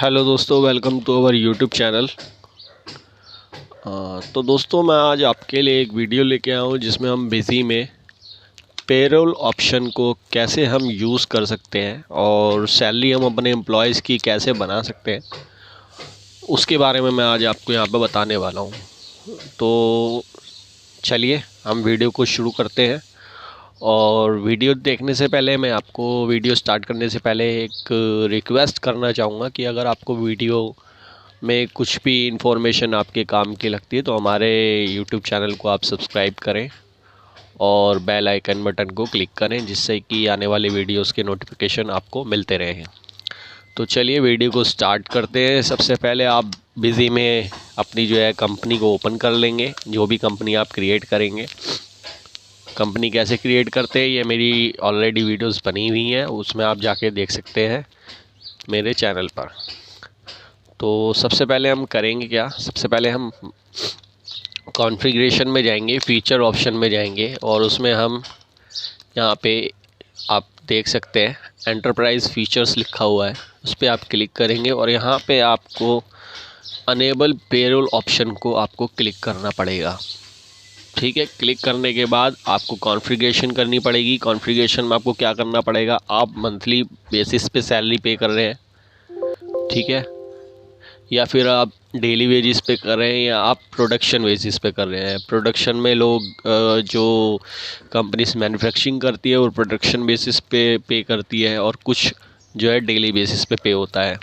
Hello दोस्तों, welcome to our YouTube channel. तो दोस्तों, मैं आज आपके लिए एक वीडियो लेके आया हूँ जिसमें हम बिज़ी में पेरोल ऑप्शन को कैसे हम यूज़ कर सकते हैं और सैलरी हम अपने एम्प्लॉयज़ की कैसे बना सकते हैं, उसके बारे में मैं आज आपको यहाँ पे बताने वाला हूँ। तो चलिए हम वीडियो को शुरू करते हैं। और वीडियो देखने से पहले मैं आपको वीडियो स्टार्ट करने से पहले एक रिक्वेस्ट करना चाहूँगा कि अगर आपको वीडियो में कुछ भी इंफॉर्मेशन आपके काम की लगती है तो हमारे यूट्यूब चैनल को आप सब्सक्राइब करें और बेल आइकन बटन को क्लिक करें, जिससे कि आने वाले वीडियोस के नोटिफिकेशन आपको मिलते रहें। तो चलिए वीडियो को स्टार्ट करते हैं। सबसे पहले आप बिज़ी में अपनी जो है कंपनी को ओपन कर लेंगे, जो भी कंपनी आप क्रिएट करेंगे। कंपनी कैसे क्रिएट करते हैं ये मेरी ऑलरेडी वीडियोस बनी हुई हैं, उसमें आप जाके देख सकते हैं मेरे चैनल पर। तो सबसे पहले हम करेंगे क्या, सबसे पहले हम कॉन्फ़िगरेशन में जाएंगे, फ़ीचर ऑप्शन में जाएंगे और उसमें हम यहाँ पे आप देख सकते हैं एंटरप्राइज़ फ़ीचर्स लिखा हुआ है, उस पर आप क्लिक करेंगे और यहाँ पे आपको अनेबल पेरोल ऑप्शन को आपको क्लिक करना पड़ेगा। ठीक है, क्लिक करने के बाद आपको कॉन्फ़िगरेशन करनी पड़ेगी। कॉन्फ़िगरेशन में आपको क्या करना पड़ेगा, आप मंथली बेसिस पे सैलरी पे कर रहे हैं, ठीक है, या फिर आप डेली वेजिस पे कर रहे हैं, या आप प्रोडक्शन बेसिस पे कर रहे हैं। प्रोडक्शन में लोग जो कंपनीज मैन्युफैक्चरिंग करती है वो प्रोडक्शन बेसिस पे करती है, और कुछ जो है डेली बेसिस पे होता है।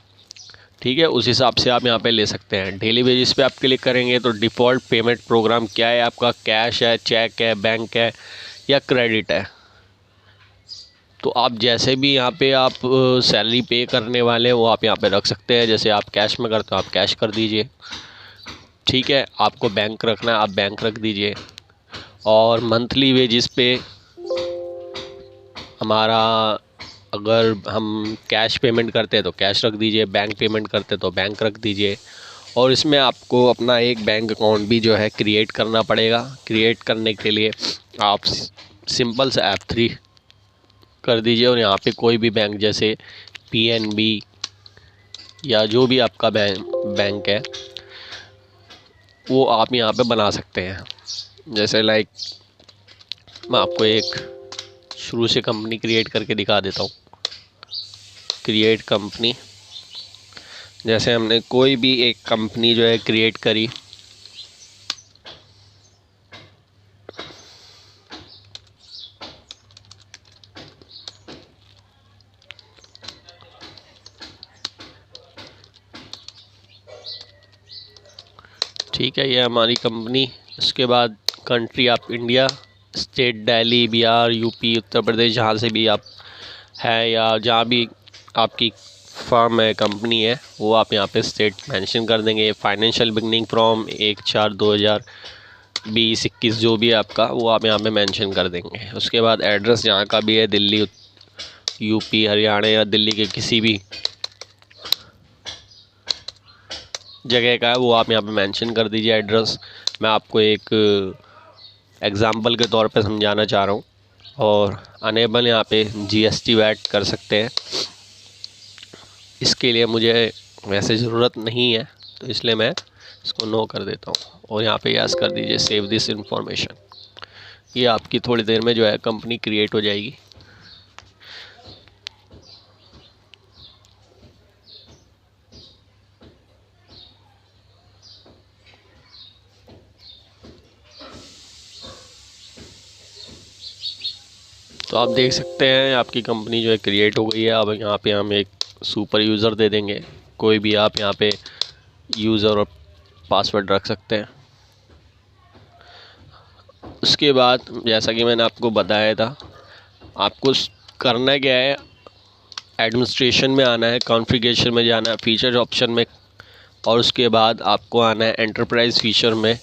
ठीक है, उस हिसाब से आप यहाँ पे ले सकते हैं। डेली बेसिस पे आप क्लिक करेंगे तो डिफ़ॉल्ट पेमेंट प्रोग्राम क्या है आपका, कैश है, चेक है, बैंक है या क्रेडिट है। तो आप जैसे भी यहाँ पे आप सैलरी पे करने वाले हैं वो आप यहाँ पे रख सकते हैं। जैसे आप कैश में करते हो आप कैश कर दीजिए, ठीक है। आपको बैंक रखना है आप बैंक रख दीजिए। और मंथली वेजिस पे हमारा, अगर हम कैश पेमेंट करते हैं तो कैश रख दीजिए, बैंक पेमेंट करते हैं तो बैंक रख दीजिए। और इसमें आपको अपना एक बैंक अकाउंट भी जो है क्रिएट करना पड़ेगा। क्रिएट करने के लिए आप सिंपल से F3 कर दीजिए और यहाँ पे कोई भी बैंक जैसे PNB या जो भी आपका बैंक है वो आप यहाँ पे बना सकते हैं। जैसे लाइक मैं आपको एक शुरू से कंपनी क्रिएट करके दिखा देता हूँ। क्रिएट कंपनी, जैसे हमने कोई भी एक कंपनी जो है क्रिएट करी, ठीक है, ये हमारी कंपनी। इसके बाद कंट्री आप India, state Delhi, Bihar, UP, Uttar Pradesh, जहाँ से भी आप है या जहाँ भी आपकी फर्म है, कंपनी है, वो आप यहाँ पे स्टेट मेंशन कर देंगे। फाइनेंशियल बिगनिंग फ्रॉम 1/4/2021 जो भी है आपका वो आप यहाँ पे मेंशन कर देंगे। उसके बाद एड्रेस जहाँ का भी है, दिल्ली, यूपी, हरियाणा या दिल्ली के किसी भी जगह का है वो आप यहाँ पे मेंशन कर दीजिए एड्रेस। मैं आपको एक एग्ज़ाम्पल के तौर पे समझाना चाह रहा हूँ। और अनेबल यहाँ पे GST वैट कर सकते हैं। इसके लिए मुझे वैसे ज़रूरत नहीं है तो इसलिए मैं इसको नो कर देता हूँ और यहाँ पे यस कर दीजिए, सेव दिस इंफॉर्मेशन। ये आपकी थोड़ी देर में जो है कंपनी क्रिएट हो जाएगी। तो आप देख सकते हैं आपकी कंपनी जो है क्रिएट हो गई है। अब यहाँ पे हम एक सुपर यूज़र दे देंगे, कोई भी आप यहाँ पे यूज़र और पासवर्ड रख सकते हैं। उसके बाद जैसा कि मैंने आपको बताया था, आपको करना क्या है, एडमिनिस्ट्रेशन में आना है, कॉन्फ़िगरेशन में जाना है, फीचर ऑप्शन में, और उसके बाद आपको आना है एंटरप्राइज़ फीचर में,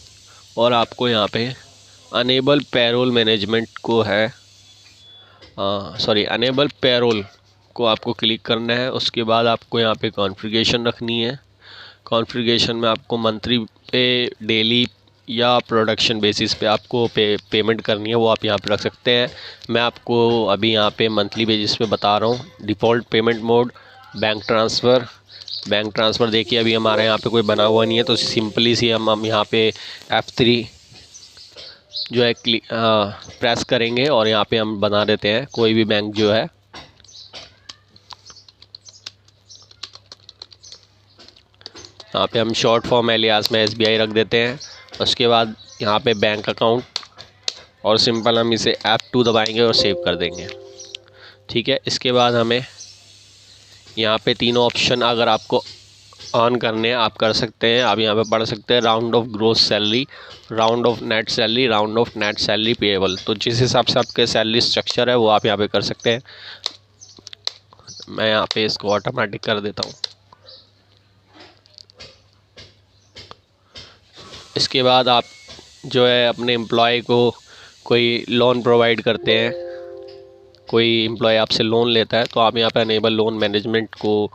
और आपको यहाँ पे अनेबल पेरोल मैनेजमेंट को है, अनेबल पेरोल को आपको क्लिक करना है। उसके बाद आपको यहाँ पे कॉन्फ़िगरेशन रखनी है। कॉन्फ़िगरेशन में आपको मंथली पे, डेली या प्रोडक्शन बेसिस पे आपको पेमेंट करनी है, वो आप यहाँ पे रख सकते हैं। मैं आपको अभी यहाँ पे मंथली बेसिस पे बता रहा हूँ। Default payment mode, bank transfer, bank transfer देखिए अभी हमारे यहाँ पे कोई बना हुआ नहीं है, तो सिंपली सी हम यहाँ पे F3 जो है प्रेस करेंगे और यहाँ पे हम बना देते हैं कोई भी बैंक जो है। यहाँ पे हम शॉर्ट फॉर्म एलियास में SBI रख देते हैं। उसके बाद यहाँ पे बैंक अकाउंट और सिंपल हम इसे F2 दबाएंगे और सेव कर देंगे। ठीक है, इसके बाद हमें यहाँ पे तीनों ऑप्शन अगर आपको ऑन करने हैं आप कर सकते हैं। आप यहाँ पे पढ़ सकते हैं round off gross salary, round off net salary, round off net salary payable. तो जिस हिसाब से आपके सैलरी स्ट्रक्चर है वो आप यहाँ पे कर सकते हैं। मैं यहाँ पे इसको ऑटोमेटिक कर देता हूँ। इसके बाद आप जो है अपने एम्प्लॉय को कोई लोन प्रोवाइड करते हैं, कोई एम्प्लॉय आपसे लोन लेता है तो आप यहाँ पे अनेबल लोन मैनेजमेंट को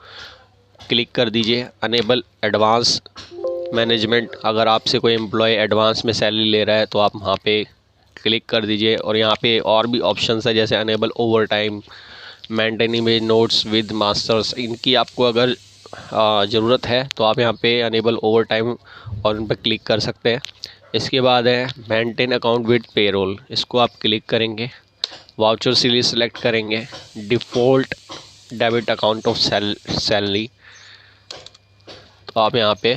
क्लिक कर दीजिए। अनेबल एडवांस मैनेजमेंट, अगर आपसे कोई एम्प्लॉय एडवांस में सैलरी ले रहा है तो आप वहाँ पे क्लिक कर दीजिए। और यहाँ पे और भी ऑप्शंस है जैसे अनेबल ओवर टाइम, मेंटेनिंग में नोट्स विद मास्टर्स। इनकी आपको अगर ज़रूरत है तो आप यहाँ पे अनेबल ओवर टाइम और उन पर क्लिक कर सकते हैं। इसके बाद है मेंटेन अकाउंट विद पेरोल, इसको आप क्लिक करेंगे। वाउचर सीरीज सेलेक्ट करेंगे। Default debit account of salary, तो आप यहाँ पे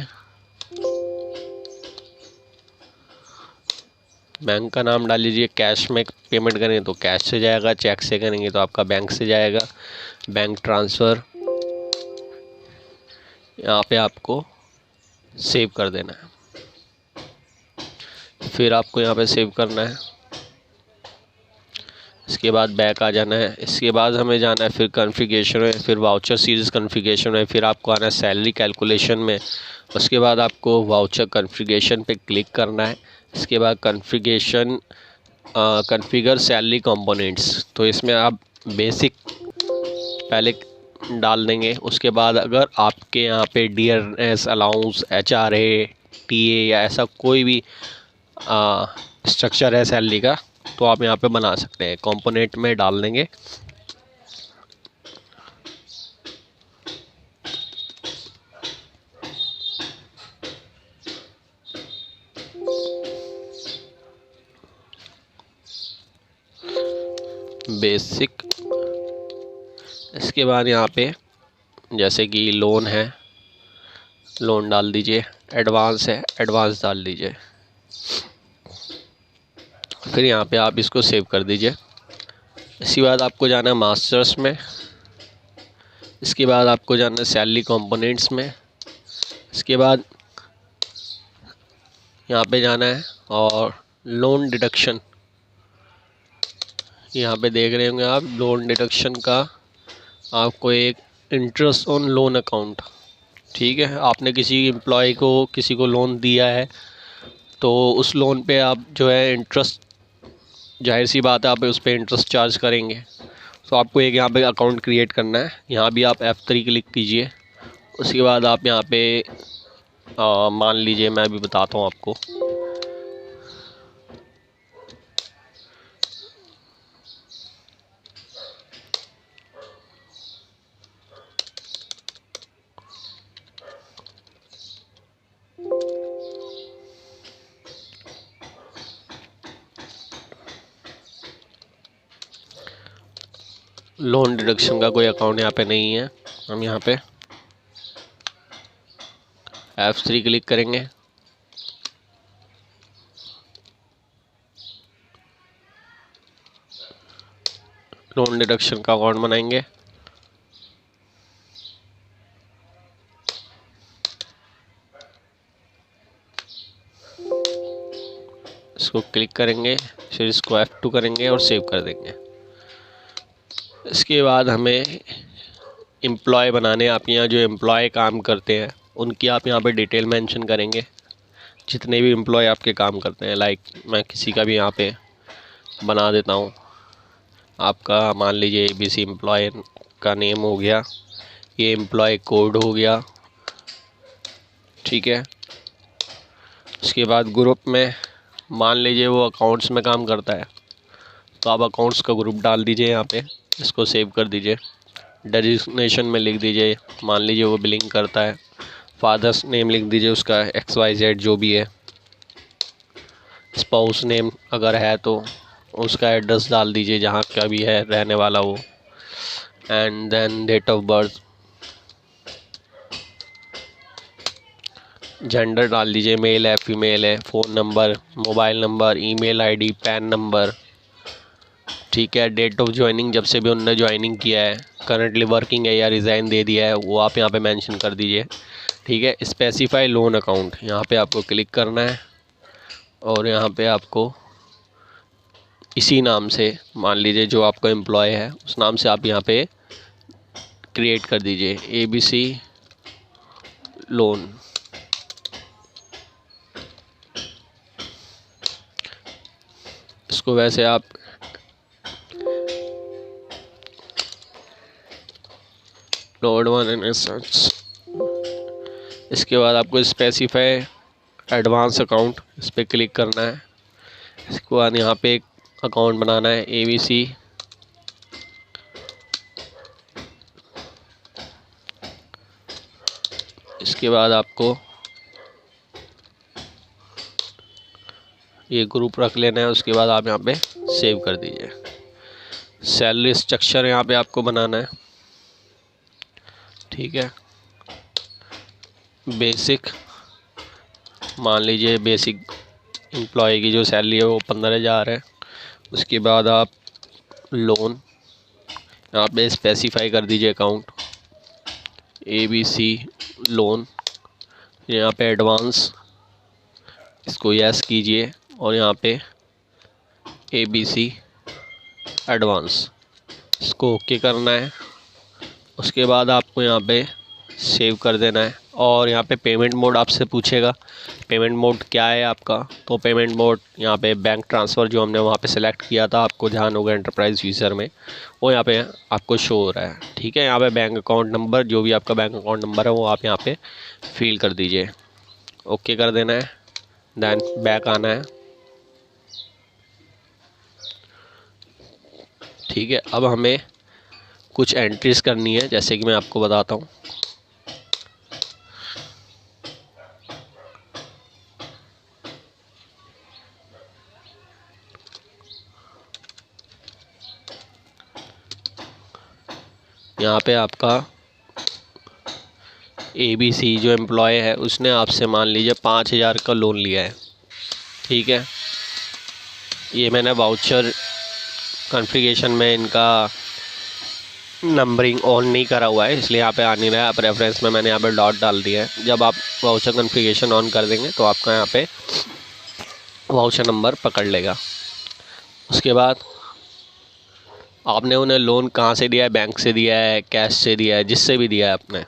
बैंक का नाम डाल लीजिए। कैश में पेमेंट करेंगे तो कैश से जाएगा, चेक से करेंगे तो आपका बैंक से जाएगा। बैंक ट्रांसफ़र यहाँ पे आपको सेव कर देना है। फिर आपको यहाँ पे सेव करना है। इसके बाद बैक आ जाना है। इसके बाद हमें जाना है फिर कॉन्फ़िगरेशन में, फिर वाउचर सीरीज़ कॉन्फ़िगरेशन में, फिर आपको आना है सैलरी कैलकुलेशन में। उसके बाद आपको वाउचर कॉन्फ़िगरेशन पे क्लिक करना है। इसके बाद कॉन्फ़िगर सैलरी कंपोनेंट्स, तो इसमें आप बेसिक पहले डाल देंगे। उसके बाद अगर आपके यहाँ पे DRS अलाउंस, HRA, TA या ऐसा कोई भी स्ट्रक्चर है सैलरी का तो आप यहाँ पे बना सकते हैं। कंपोनेंट में डाल देंगे। बेसिक, इसके बाद यहाँ पे जैसे कि लोन है, लोन डाल दीजिए। एडवांस है, एडवांस डाल दीजिए। फिर यहाँ पे आप इसको सेव कर दीजिए। इसके बाद आपको जाना है मास्टर्स में। इसके बाद आपको जाना है सैलरी कंपोनेंट्स में। इसके बाद यहाँ पे जाना है और लोन डिडक्शन, यहाँ पे देख रहे होंगे आप लोन डिडक्शन का आपको एक इंटरेस्ट ऑन लोन अकाउंट। ठीक है, आपने किसी एम्प्लॉय को किसी को लोन दिया है तो उस लोन पे आप जो है इंटरेस्ट, जाहिर सी बात है आप उस पर इंटरेस्ट चार्ज करेंगे। तो आपको एक यहाँ पे अकाउंट क्रिएट करना है। यहाँ भी आप F3 क्लिक कीजिए। उसके बाद आप यहाँ पे मान लीजिए, मैं अभी बताता हूँ आपको। लोन डिडक्शन का कोई अकाउंट यहाँ पे नहीं है। हम यहाँ पे F3 क्लिक करेंगे। लोन डिडक्शन का अकाउंट बनाएंगे। इसको क्लिक करेंगे, फिर इसको F2 करेंगे और सेव कर देंगे। इसके बाद हमें एम्प्लॉय बनाने, आप यहाँ जो एम्प्लॉय काम करते हैं उनकी आप यहाँ पे डिटेल मेंशन करेंगे। जितने भी एम्प्लॉय आपके काम करते हैं, लाइक मैं किसी का भी यहाँ पे बना देता हूँ। आपका मान लीजिए ABC एम्प्लॉय का नेम हो गया, ये एम्प्लॉय कोड हो गया। ठीक है, उसके बाद ग्रुप में मान लीजिए वो अकाउंट्स में काम करता है तो आप अकाउंट्स का ग्रुप डाल दीजिए यहाँ पे। इसको सेव कर दीजिए। डेजिग्नेशन में लिख दीजिए, मान लीजिए वो बिलिंग करता है। फादर्स नेम लिख दीजिए उसका XYZ जो भी है। स्पाउस नेम अगर है तो उसका एड्रेस डाल दीजिए जहाँ का भी है रहने वाला वो। And then date of birth, gender डाल दीजिए, मेल है फीमेल है, phone number, mobile number, email ID, PAN number. ठीक है, डेट ऑफ ज्वाइनिंग जब से भी उनने ज्वाइनिंग किया है, करंटली वर्किंग है या रिज़ाइन दे दिया है वो आप यहाँ पे मेंशन कर दीजिए। ठीक है, स्पेसिफाई लोन अकाउंट यहाँ पे आपको क्लिक करना है और यहाँ पे आपको इसी नाम से, मान लीजिए जो आपका एम्प्लॉय है उस नाम से आप यहाँ पे क्रिएट कर दीजिए ABC लोन। इसको वैसे आप लोड वन एंड सर्च। इसके बाद आपको स्पेसिफाई एडवांस अकाउंट, इस पर क्लिक करना है। इसके बाद यहाँ पे एक अकाउंट बनाना है ABC। इसके बाद आपको ये ग्रुप रख लेना है। उसके बाद आप यहाँ पे सेव कर दीजिए। सैलरी स्ट्रक्चर यहाँ पे आपको बनाना है। ठीक है, बेसिक, मान लीजिए बेसिक एम्प्लॉय की जो सैलरी है वो 15,000 है। उसके बाद आप लोन यहाँ पे स्पेसिफाई कर दीजिए अकाउंट ABC लोन। यहाँ पे एडवांस, इसको यस कीजिए और यहाँ पे ABC एडवांस, इसको ओके करना है। उसके बाद आपको यहाँ पे सेव कर देना है और यहाँ पे पेमेंट मोड आपसे पूछेगा, पेमेंट मोड क्या है आपका। तो पेमेंट मोड यहाँ पे बैंक ट्रांसफ़र जो हमने वहाँ पे सेलेक्ट किया था, आपको ध्यान होगा एंटरप्राइज यूज़र में, वो यहाँ पे आपको शो हो रहा है। ठीक है, यहाँ पे बैंक अकाउंट नंबर, जो भी आपका बैंक अकाउंट नंबर है वो आप यहाँ पे फिल कर दीजिए, ओके कर देना है। देन बैक आना है। ठीक है, अब हमें कुछ एंट्रीज करनी है, जैसे कि मैं आपको बताता हूँ। यहाँ पे आपका ABC जो एम्प्लॉय है उसने आपसे मान लीजिए 5,000 का लोन लिया है। ठीक है, ये मैंने वाउचर कॉन्फ़िगरेशन में इनका नंबरिंग ऑन नहीं करा हुआ है, इसलिए यहाँ पे आ नहीं रहा है। आप रेफरेंस में मैंने यहाँ पे डॉट डाल दिया है। जब आप वाउचर कॉन्फ़िगरेशन ऑन कर देंगे तो आपका यहाँ पे वाउचर नंबर पकड़ लेगा। उसके बाद आपने उन्हें लोन कहाँ से दिया है, बैंक से दिया है, कैश से दिया है, जिससे भी दिया है आपने,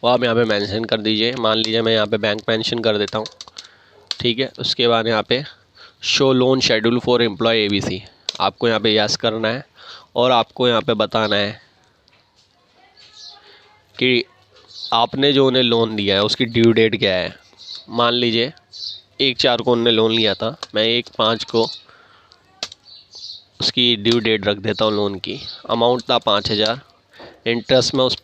वो आप यहाँ पे मेंशन कर दीजिए। मान लीजिए मैं यहाँ पे बैंक मेंशन कर देता हूँ। ठीक है, उसके बाद यहाँ पे show loan schedule for employ ABC, आपको यहाँ पे यस करना है और आपको यहाँ पे बताना है कि आपने जो उन्हें लोन दिया है उसकी ड्यू डेट क्या है। मान लीजिए 1/4 को उन्होंने लोन लिया था, मैं 1/5 को उसकी ड्यू डेट रख देता हूँ। लोन की अमाउंट था 5,000, इंटरेस्ट में उस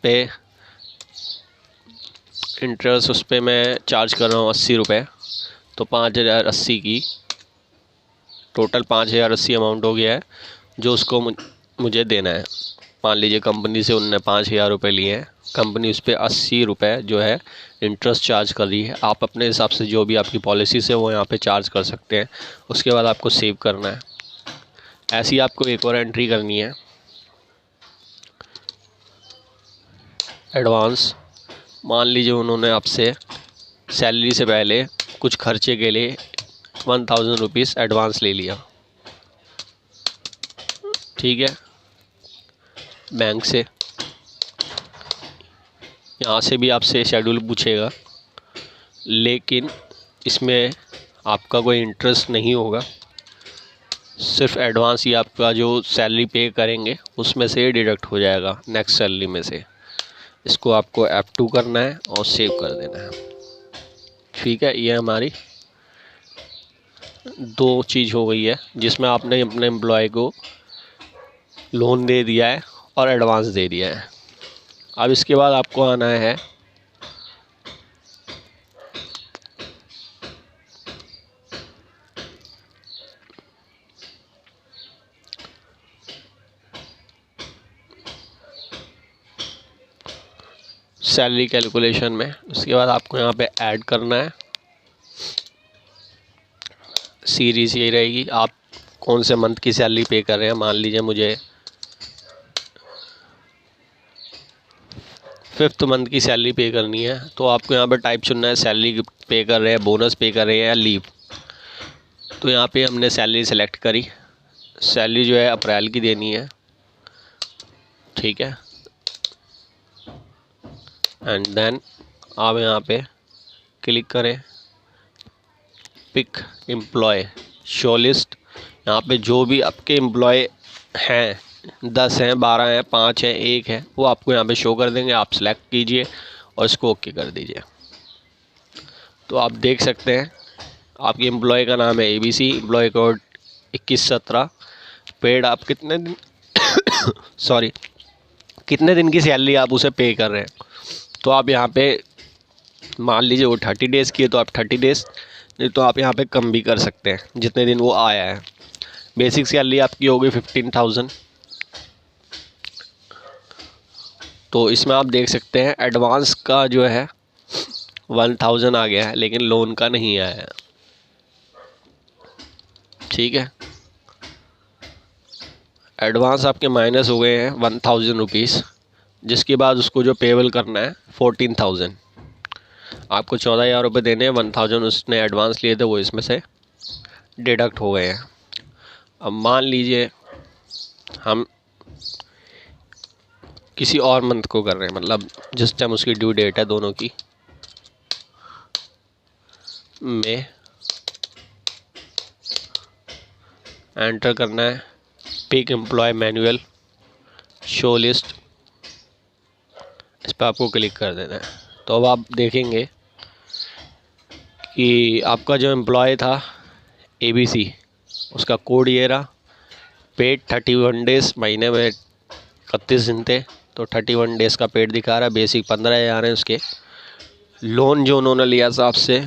पर मैं चार्ज कर रहा हूँ 80 रुपये। तो 5,080 की टोटल 5,080 अमाउंट हो गया है जो उसको मुझे देना है। मान लीजिए कंपनी से उनने 5,000 रुपये लिए हैं, कंपनी उस पर 80 रुपये जो है इंटरेस्ट चार्ज कर रही है। आप अपने हिसाब से जो भी आपकी पॉलिसी से वो यहाँ पे चार्ज कर सकते हैं। उसके बाद आपको सेव करना है। ऐसी आपको एक और एंट्री करनी है, एडवांस। मान लीजिए उन्होंने आपसे सैलरी से पहले कुछ खर्चे के लिए 1,000 रुपीज़ एडवांस ले लिया। ठीक है, बैंक से, यहाँ से भी आपसे शेड्यूल पूछेगा, लेकिन इसमें आपका कोई इंटरेस्ट नहीं होगा, सिर्फ एडवांस ही आपका जो सैलरी पे करेंगे उसमें से डिडक्ट हो जाएगा नेक्स्ट सैलरी में से। इसको आपको F2 करना है और सेव कर देना है। ठीक है, ये हमारी 2 चीज़ हो गई है जिसमें आपने अपने एम्प्लॉय को लोन दे दिया है और एडवांस दे दिया है। अब इसके बाद आपको आना है सैलरी कैलकुलेशन में। उसके बाद आपको यहाँ पे ऐड करना है। सीरीज यही रहेगी, आप कौन से मंथ की सैलरी पे कर रहे हैं। मान लीजिए मुझे 5th मंथ की सैलरी पे करनी है, तो आपको यहाँ पे टाइप चुनना है, सैलरी पे कर रहे हैं, बोनस पे कर रहे हैं या लीव। तो यहाँ पे हमने सैलरी सेलेक्ट करी। सैलरी जो है अप्रैल की देनी है, ठीक है। एंड देन आप यहाँ पे क्लिक करें, पिक एम्प्लॉय, शो लिस्ट। यहाँ पे जो भी आपके एम्प्लॉय हैं, 10 हैं, 12 हैं, 5 हैं, 1 है, वो आपको यहाँ पे शो कर देंगे। आप सेलेक्ट कीजिए और इसको ओके कर दीजिए। तो आप देख सकते हैं आपके एम्प्लॉय का नाम है ABC, एम्प्लॉय कोड 2117। पेड आप कितने दिन सॉरी कितने दिन की सैलरी आप उसे पे कर रहे हैं। तो आप यहाँ पे मान लीजिए वो 30 डेज़ की है तो आप 30 डेज़, नहीं तो आप यहाँ पे कम भी कर सकते हैं जितने दिन वो आया है। बेसिक सैलरी आपकी होगी 15,000। तो इसमें आप देख सकते हैं एडवांस का जो है 1,000 आ गया है, लेकिन लोन का नहीं आया है, ठीक है। एडवांस आपके माइनस हो गए हैं 1,000 रुपीज़, जिसके बाद उसको जो पेबल करना है 14,000। आपको 14,000 रुपये देने हैं, 1,000 उसने एडवांस लिए थे वो इसमें से डिडक्ट हो गए हैं। अब मान लीजिए हम किसी और मंथ को कर रहे हैं, मतलब जिस टाइम उसकी ड्यू डेट है दोनों की, में एंटर करना है, pick employ manual, show list, इस पर आपको क्लिक कर देना है। तो अब आप देखेंगे कि आपका जो एम्प्लॉय था ABC, उसका कोड ये रहा, पेड 31 डेज़, महीने में 31 दिन थे, तो 31 डेज़ का पेड दिखा रहा है। बेसिक 15,000 है उसके। लोन जो उन्होंने लिया था आपसे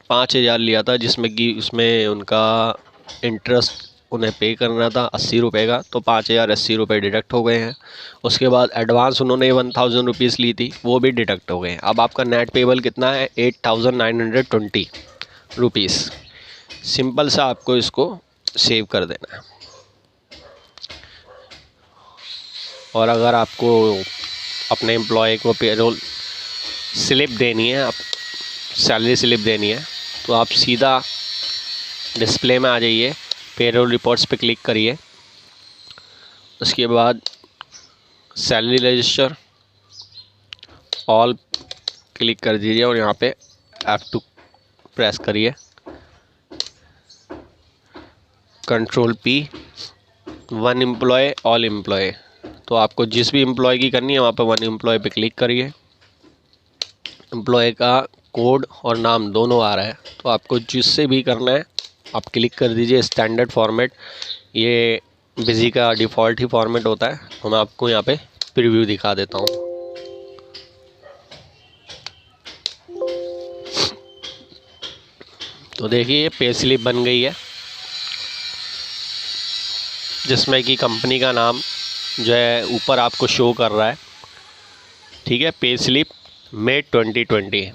5,000 लिया था, जिसमें कि उसमें उनका इंटरेस्ट उन्हें पे करना था 80 रुपये का, तो 5,000 80 रुपये डिडक्ट हो गए हैं। उसके बाद एडवांस उन्होंने 1,000 रुपीज़ ली थी, वो भी डिडक्ट हो गए हैं। अब आपका नेट पेबल कितना है 8,920 रुपीज़। सिंपल सा आपको इसको सेव कर देना है। और अगर आपको अपने एम्प्लॉय को पेरोल स्लिप देनी है, आप सैलरी स्लिप देनी है, तो आप सीधा डिस्प्ले में आ जाइए, पेरोल रिपोर्ट्स पे क्लिक करिए। उसके बाद सैलरी रजिस्टर ऑल क्लिक कर दीजिए और यहाँ पे F2 प्रेस करिए, Ctrl+P, one employ all employ. तो आपको जिस भी एम्प्लॉय की करनी है वहाँ पे वन एम्प्लॉय पे क्लिक करिए। एम्प्लॉय का कोड और नाम दोनों आ रहा है, तो आपको जिससे भी करना है आप क्लिक कर दीजिए। स्टैंडर्ड फॉर्मेट, ये बिजी का डिफ़ॉल्ट ही फॉर्मेट होता है, तो मैं आपको यहाँ पे प्रीव्यू दिखा देता हूँ। तो देखिए पे स्लिप बन गई है, जिसमें कि कंपनी का नाम जो है ऊपर आपको शो कर रहा है, ठीक है। पे स्लिप मई 2020,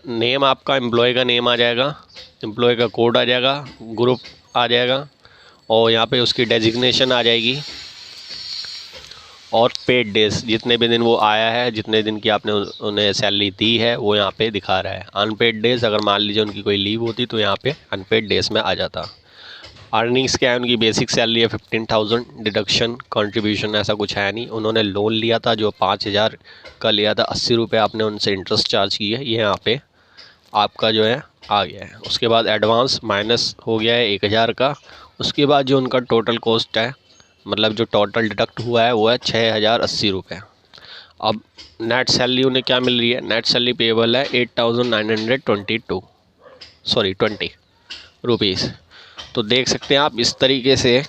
नेम आपका एम्प्लॉय का नेम आ जाएगा, एम्प्लॉय का कोड आ जाएगा, ग्रुप आ जाएगा, और यहाँ पे उसकी डेजिग्नेशन आ जाएगी, और पेड डेज जितने भी दिन वो आया है, जितने दिन की आपने उन्हें सैलरी दी है वो यहाँ पे दिखा रहा है। अनपेड डेज अगर मान लीजिए उनकी कोई लीव होती तो यहाँ पे अनपेड डेज में आ जाता। अर्निंग्स क्या है, उनकी बेसिक सैलरी है 15,000, डिडक्शन कंट्रीब्यूशन ऐसा कुछ है नहीं। उन्होंने लोन लिया था जो 5,000 का लिया था, 80 रुपये आपने उनसे इंटरेस्ट चार्ज की है, ये यहाँ पे आपका जो है आ गया है। उसके बाद एडवांस माइनस हो गया है 1,000 का। उसके बाद जो उनका टोटल कॉस्ट है, मतलब जो टोटल डिडक्ट हुआ है वो है 6,080 रुपये। अब नेट सैलरी उन्हें क्या मिल रही है, नेट सैलरी पेबल है 8,920 रुपीज़। तो देख सकते हैं आप, इस तरीके से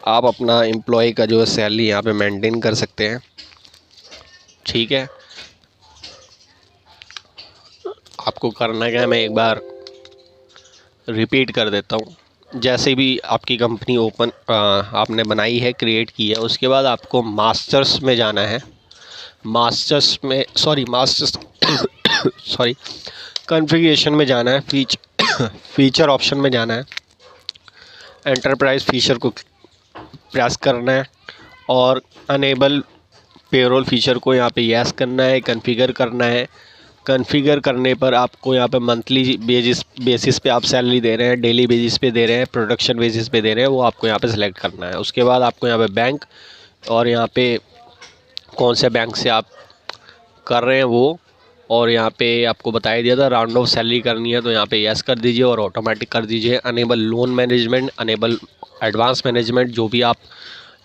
आप अपना एम्प्लॉय का जो सैलरी यहाँ पे मेंटेन कर सकते हैं। ठीक है, आपको करना क्या है, मैं एक बार रिपीट कर देता हूँ। जैसे भी आपकी कंपनी ओपन आपने बनाई है, क्रिएट की है, उसके बाद आपको मास्टर्स में जाना है। मास्टर्स में मास्टर्स सॉरी कॉन्फ़िगरेशन में जाना है, फीचर ऑप्शन में जाना है, एंटरप्राइज फीचर को प्रेस करना है और अनेबल पेरोल फीचर को यहाँ पे यस करना है, कॉन्फ़िगर करना है। कॉन्फ़िगर करने पर आपको यहाँ पे मंथली बेसिस पे आप सैलरी दे रहे हैं, डेली बेसिस पे दे रहे हैं, प्रोडक्शन बेसिस पे दे रहे हैं, वो आपको यहाँ पे सिलेक्ट करना है। उसके बाद आपको यहाँ पे बैंक और यहाँ पे कौन से बैंक से आप कर रहे हैं वो, और यहाँ पे आपको बताया दिया था राउंड ऑफ सैलरी करनी है तो यहाँ पे यस कर दीजिए और ऑटोमेटिक कर दीजिए। Enable loan management, enable advance management, जो भी आप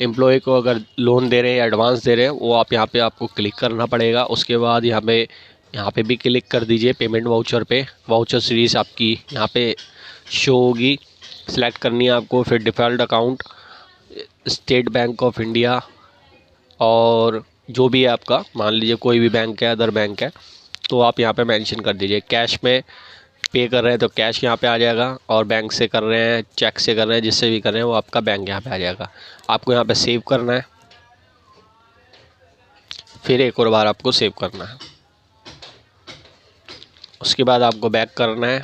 एम्प्लॉय को अगर लोन दे रहे हैं या एडवांस दे रहे हैं वो आप यहाँ पे आपको क्लिक करना पड़ेगा। उसके बाद यहाँ पे भी क्लिक कर दीजिए पेमेंट वाउचर पे। वाउचर सीरीज़ आपकी यहाँ पे शो होगी, सिलेक्ट करनी है आपको। फिर default account, state bank of India और जो भी है आपका, मान लीजिए कोई भी बैंक है, अदर बैंक है, तो आप यहाँ पे मेंशन कर दीजिए। कैश में पे कर रहे हैं तो कैश यहाँ पे आ जाएगा, और बैंक से कर रहे हैं, चेक से कर रहे हैं, जिससे भी कर रहे हैं वो आपका बैंक यहाँ पे आ जाएगा। आपको यहाँ पे सेव करना है, फिर एक और बार आपको सेव करना है। उसके बाद आपको बैक करना है।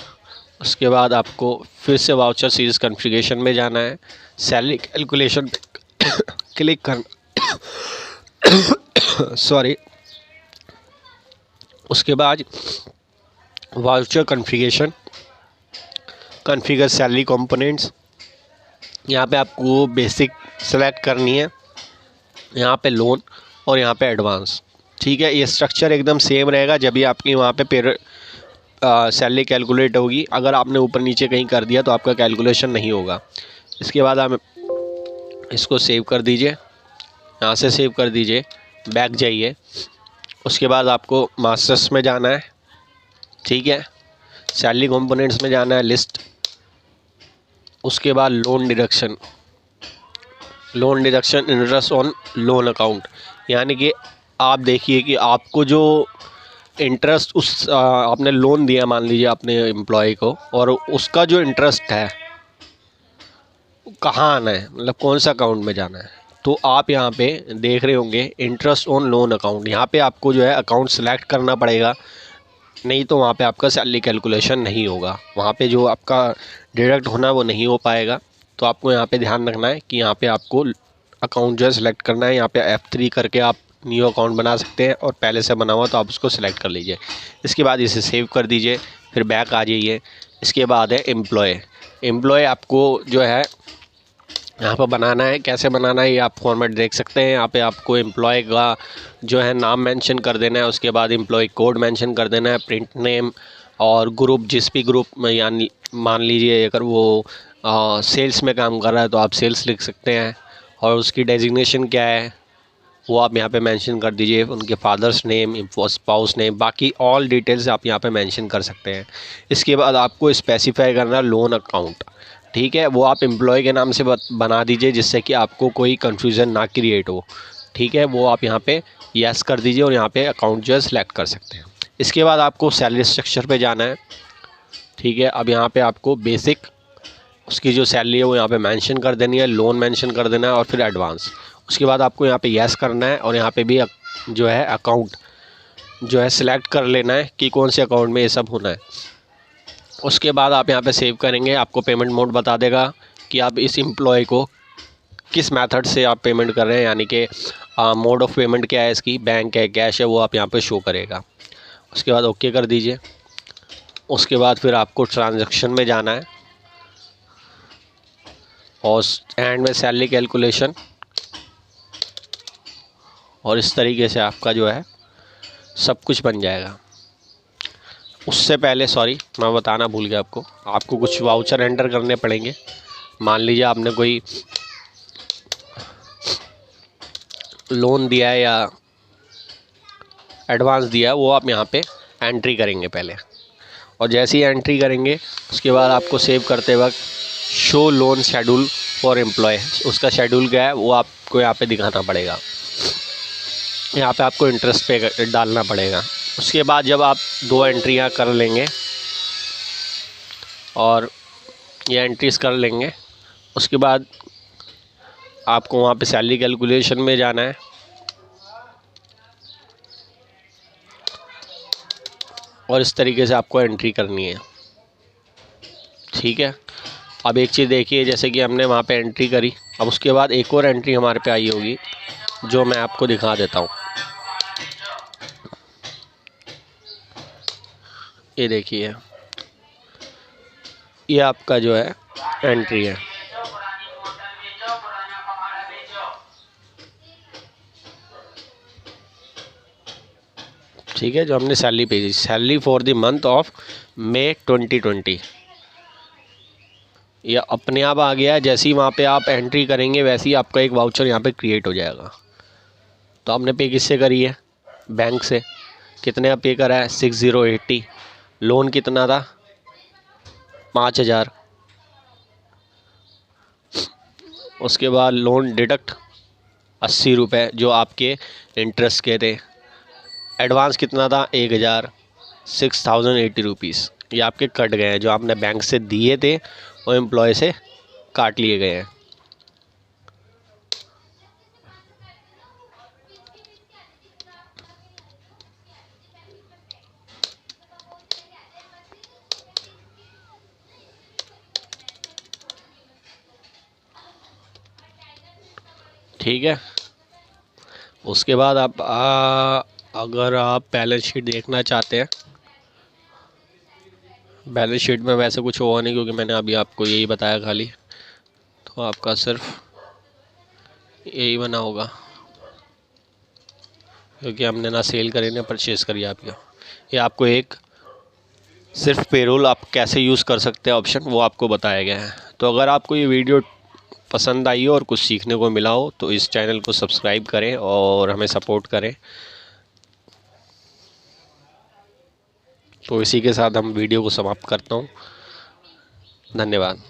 उसके बाद आपको फिर से वाउचर सीरीज़ कॉन्फ़िगरेशन में जाना है, सैलरी कैलकुलेशन क्लिक करना सॉरी। उसके बाद voucher configuration, configure salary components, यहाँ पे आपको बेसिक सेलेक्ट करनी है, यहाँ पे लोन और यहाँ पे एडवांस। ठीक है, ये स्ट्रक्चर एकदम सेम रहेगा जब भी आपकी वहाँ पे सैलरी कैलकुलेट होगी। अगर आपने ऊपर नीचे कहीं कर दिया तो आपका कैलकुलेशन नहीं होगा। इसके बाद आप इसको सेव कर दीजिए, यहाँ से सेव कर दीजिए, बैक जाइए। उसके बाद आपको मास्टर्स में जाना है, ठीक है, सैलरी कंपोनेंट्स में जाना है, लिस्ट। उसके बाद loan deduction interest on loan account, यानी कि आप देखिए कि आपको जो इंटरेस्ट आपने लोन दिया, मान लीजिए आपने एम्प्लॉय को, और उसका जो इंटरेस्ट है कहाँ आना है, मतलब कौन सा अकाउंट में जाना है। तो आप यहाँ पे देख रहे होंगे इंटरेस्ट ऑन लोन अकाउंट, यहाँ पे आपको जो है अकाउंट सेलेक्ट करना पड़ेगा, नहीं तो वहाँ पे आपका सैलरी कैलकुलेशन नहीं होगा, वहाँ पे जो आपका डिडक्ट होना वो नहीं हो पाएगा। तो आपको यहाँ पे ध्यान रखना है कि यहाँ पे आपको अकाउंट जो है सिलेक्ट करना है। यहाँ पे F3 करके आप न्यू अकाउंट बना सकते हैं, और पहले से बना हुआ तो आप उसको सिलेक्ट कर लीजिए। इसके बाद इसे सेव कर दीजिए, फिर बैक आ जाइए। इसके बाद है एम्प्लॉय आपको जो है यहाँ पर बनाना है। कैसे बनाना है ये आप फॉर्मेट देख सकते हैं। यहाँ पे आपको एम्प्लॉय का जो है नाम मेंशन कर देना है, उसके बाद एम्प्लॉय कोड मेंशन कर देना है, प्रिंट नेम और ग्रुप, जिस भी ग्रुप में, यानी मान लीजिए अगर वो सेल्स में काम कर रहा है तो आप सेल्स लिख सकते हैं, और उसकी डेजिग्नेशन क्या है वो आप यहाँ पे मेंशन कर दीजिए, उनके फादर्स नेम, स्पाउस नेम, बाकी ऑल डिटेल्स आप यहाँ पे मेंशन कर सकते हैं। इसके बाद आपको स्पेसिफाई करना लोन अकाउंट, ठीक है, वो आप एम्प्लॉय के नाम से बना दीजिए, जिससे कि आपको कोई कन्फ्यूज़न ना क्रिएट हो। ठीक है, वो आप यहाँ पे यस कर दीजिए और यहाँ पे अकाउंट जो है सिलेक्ट कर सकते हैं। इसके बाद आपको सैलरी स्ट्रक्चर पे जाना है। ठीक है, अब यहाँ पे आपको बेसिक उसकी जो सैलरी है वो यहाँ पे मेंशन कर देनी है, लोन मेंशन कर देना है, और फिर एडवांस। उसके बाद आपको यहाँ पे यस करना है, और यहाँ पे भी जो है अकाउंट जो है सिलेक्ट कर लेना है कि कौन से अकाउंट में ये सब होना है। उसके बाद आप यहाँ पे सेव करेंगे, आपको पेमेंट मोड बता देगा कि आप इस एम्प्लॉय को किस मेथड से आप पेमेंट कर रहे हैं, यानी कि मोड ऑफ पेमेंट क्या है इसकी, बैंक है, कैश है, वो आप यहाँ पे शो करेगा। उसके बाद ओके कर दीजिए। उसके बाद फिर आपको ट्रांजैक्शन में जाना है, और एंड में सैलरी कैलकुलेशन, और इस तरीके से आपका जो है सब कुछ बन जाएगा। उससे पहले मैं बताना भूल गया आपको कुछ वाउचर एंटर करने पड़ेंगे। मान लीजिए आपने कोई लोन दिया है या एडवांस दिया है, वो आप यहाँ पे एंट्री करेंगे पहले, और जैसे ही एंट्री करेंगे उसके बाद आपको सेव करते वक्त show loan schedule for employ, उसका शेड्यूल क्या है वो आपको यहाँ पे दिखाना पड़ेगा। यहाँ पे आपको इंटरेस्ट पे डालना पड़ेगा। उसके बाद जब आप 2 एंट्रियाँ कर लेंगे और ये एंट्रीज कर लेंगे, उसके बाद आपको वहाँ पे सैलरी कैलकुलेशन में जाना है और इस तरीके से आपको एंट्री करनी है। ठीक है, अब एक चीज़ देखिए, जैसे कि हमने वहाँ पे एंट्री करी, अब उसके बाद एक और एंट्री हमारे पे आई होगी जो मैं आपको दिखा देता हूँ। ये देखिए, ये आपका जो है एंट्री है। ठीक है, जो हमने सैलरी भेजी, salary for the month of May 2020, ये अपने आप आ गया है। जैसे ही वहाँ पे आप एंट्री करेंगे वैसे ही आपका एक वाउचर यहाँ पे क्रिएट हो जाएगा। तो आपने पे किससे करी है? बैंक से। कितने पे करा है? 6080। लोन कितना था? 5000। उसके बाद लोन डिडक्ट 80 रुपये जो आपके इंटरेस्ट के थे। एडवांस कितना था? 1000, 6080 रुपीज़ ये आपके कट गए हैं, जो आपने बैंक से दिए थे और एम्प्लॉय से काट लिए गए हैं। ठीक है, उसके बाद आप अगर आप बैलेंस शीट देखना चाहते हैं, बैलेंस शीट में वैसे कुछ हुआ नहीं क्योंकि मैंने अभी आपको यही बताया खाली, तो आपका सिर्फ यही बना होगा क्योंकि हमने ना सेल करी ना परचेज़ करी आपका। ये आपको एक सिर्फ पेरोल आप कैसे यूज़ कर सकते हैं ऑप्शन, वो आपको बताया गया है। तो अगर आपको ये वीडियो पसंद आई हो और कुछ सीखने को मिला हो तो इस चैनल को सब्सक्राइब करें और हमें सपोर्ट करें। तो इसी के साथ हम वीडियो को समाप्त करता हूँ। धन्यवाद।